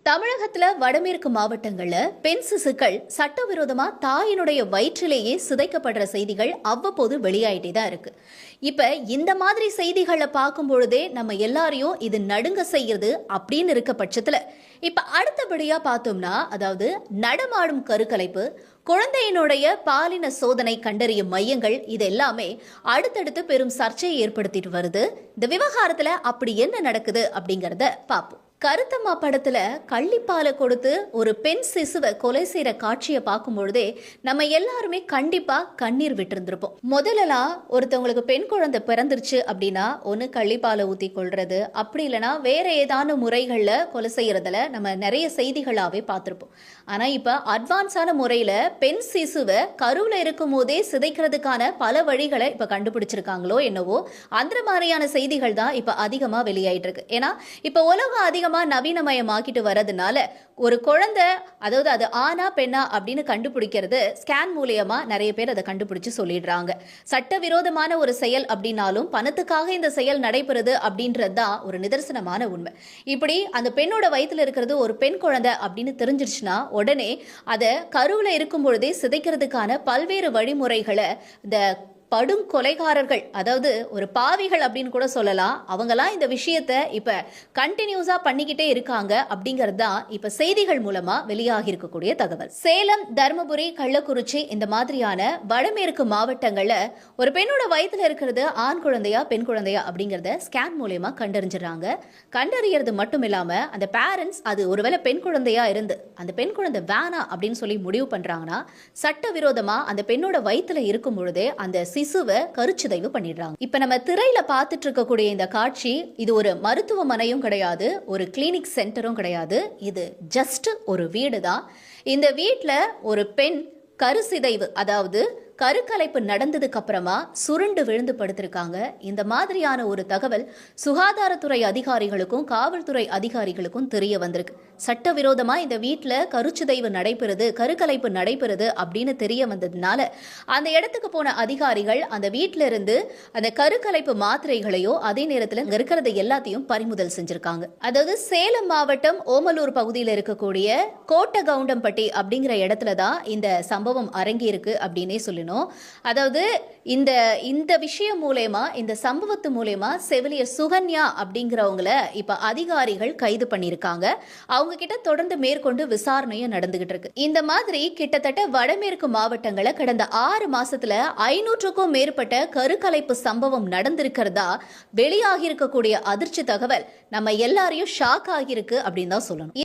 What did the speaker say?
தமிழகத்துல வடமேற்கு மாவட்டங்கள்ல பெண் சிசுக்கள் சட்டவிரோதமா தாயினுடைய வயிற்றிலேயே சிதைக்கப்படுற செய்திகள் அவ்வப்போது வெளியாயிட்டே தான் இருக்கு. இப்ப இந்த மாதிரி செய்திகளை பார்க்கும் பொழுதே நம்ம எல்லாரையும் இது நடுங்க செய்யறது அப்படின்னு இருக்க பட்சத்துல இப்ப அடுத்தபடியா பார்த்தோம்னா, அதாவது நடமாடும் கருக்கலைப்பு, குழந்தையினுடைய பாலின சோதனை கண்டறியும் மையங்கள், இது எல்லாமே அடுத்தடுத்து பெரும் சர்ச்சையை ஏற்படுத்திட்டு வருது. இந்த விவகாரத்துல அப்படி என்ன நடக்குது அப்படிங்கறத பார்ப்போம். கருத்தம்மா படத்துல கள்ளிப்பாலை கொடுத்து ஒரு பெண் சிசுவை கொலை செய்யற காட்சியை பார்க்கும் பொழுதே நம்ம எல்லாருமே கண்டிப்பா கண்ணீர் விட்டுருந்திருப்போம். முதலலாம் ஒருத்தவங்களுக்கு பெண் குழந்தை பிறந்துருச்சு அப்படின்னா ஒன்னு கள்ளிப்பாலை ஊத்தி கொள்றது, அப்படி இல்லைன்னா வேற ஏதான முறைகள்ல கொலை செய்யறதுல நம்ம நிறைய செய்திகளாவே பார்த்திருப்போம். ஆனா இப்ப அட்வான்ஸான முறையில பெண் சிசுவை கருவுல இருக்கும் போதே சிதைக்கிறதுக்கான பல வழிகளை இப்ப கண்டுபிடிச்சிருக்காங்களோ என்னவோ, அந்த மாதிரியான செய்திகள் தான் இப்ப அதிகமா வெளியாயிட்டு இருக்கு. ஏன்னா இப்ப உலகம் அதிகமா நவீனமயமாக்கிட்டு வரதுனால ஒரு குழந்தை, அதாவது அது ஆனா பெண்ணா அப்படின்னு கண்டுபிடிக்கிறது ஸ்கேன் மூலியமா நிறைய பேர் அதை கண்டுபிடிச்சு சொல்லிடுறாங்க. சட்டவிரோதமான ஒரு செயல் அப்படின்னாலும் பணத்துக்காக இந்த செயல் நடைபெறுது அப்படின்றது தான் ஒரு நிதர்சனமான உண்மை. இப்படி அந்த பெண்ணோட வயிற்றுல இருக்கிறது ஒரு பெண் குழந்தை அப்படின்னு தெரிஞ்சிருச்சுன்னா உடனே அதை கருவுல இருக்கும் பொழுதே சிதைக்கிறதுக்கான பல்வேறு வழிமுறைகளை இந்த படும் கொலைகாரர்கள், அதாவது ஒரு பாவிகள் அப்படின்னு கூட சொல்லலாம், அவங்கலாம் இந்த விஷயத்தை இப்ப கண்டினியூஸா பண்ணிக்கிட்டே இருக்காங்க அப்படிங்கிறது தான் இப்ப செய்திகள் மூலமா வெளியாகி இருக்கக்கூடிய தகவல். சேலம், தர்மபுரி, கள்ளக்குறிச்சி இந்த மாதிரியான வடமேற்கு மாவட்டங்கள்ல ஒரு பெண்ணோட வயிற்றுல இருக்கிறது ஆண் குழந்தையா பெண் குழந்தையா அப்படிங்கறத ஸ்கேன் மூலமா கண்டறிஞ்சிடறாங்க. கண்டறியறது மட்டும் இல்லாம அந்த பேரண்ட்ஸ் அது ஒருவேளை பெண் குழந்தையா இருந்து அந்த பெண் குழந்தை வேணா அப்படின்னு சொல்லி முடிவு பண்றாங்கன்னா சட்டவிரோதமா அந்த பெண்ணோட வயிற்றுல இருக்கும் பொழுதே அந்த சிசுவை கருச்சிதைவு பண்ணிடுறாங்க. இப்ப நம்ம திரையில பார்த்துட்டு இருக்கக்கூடிய இந்த காட்சி, இது ஒரு மருத்துவமனையும் கிடையாது, ஒரு கிளினிக் சென்டரும் கிடையாது, இது ஜஸ்ட் ஒரு வீடு தான். இந்த வீட்டுல ஒரு பெண் கருச்சிதைவு, அதாவது கருக்கலைப்பு நடந்ததுக்கு அப்புறமா சுருண்டு விழுந்து படுத்திருக்காங்க. இந்த மாதிரியான ஒரு தகவல் சுகாதாரத்துறை அதிகாரிகளுக்கும் காவல்துறை அதிகாரிகளுக்கும் தெரிய வந்திருக்கு. சட்டவிரோதமா இந்த வீட்டில் கருச்சிதைவு நடைபெறுது, கருக்கலைப்பு நடைபெறுது அப்படின்னு தெரிய வந்ததுனால அந்த இடத்துக்கு போன அதிகாரிகள் அந்த வீட்டில இருந்து அந்த கருக்கலைப்பு மாத்திரைகளையோ அதே நேரத்தில் இருக்கிறத எல்லாத்தையும் பறிமுதல் செஞ்சிருக்காங்க. அதாவது சேலம் மாவட்டம் ஓமலூர் பகுதியில் இருக்கக்கூடிய கோட்டகவுண்டம்பட்டி அப்படிங்கிற இடத்துல தான் இந்த சம்பவம் அரங்கி இருக்கு அப்படின்னே சொல்லி. அதாவது இந்த விஷயம் மூலமா, இந்த சம்பவத்து மூலமா செவிலியர் சுகன்யா அப்படிங்கிறவங்கள இப்ப அதிகாரிகள் கைது பண்ணிருக்காங்க. அவங்க கிட்ட தொடர்ந்து மேற்கொண்டு விசாரணையும் நடந்துகிட்டு இருக்கு. இந்த மாதிரி கிட்டத்தட்ட வடமேற்கு மாவட்டங்களை கடந்த 6 மாசத்துல 500க்கும் மேற்பட்ட கருக்கலைப்பு சம்பவம் நடந்திருக்கிறதா வெளியாகி இருக்கக்கூடிய அதிர்ச்சி தகவல் நம்ம எல்லாரையும் ஷாக் ஆகியிருக்கு அப்படின்னு தான் சொல்லணும்.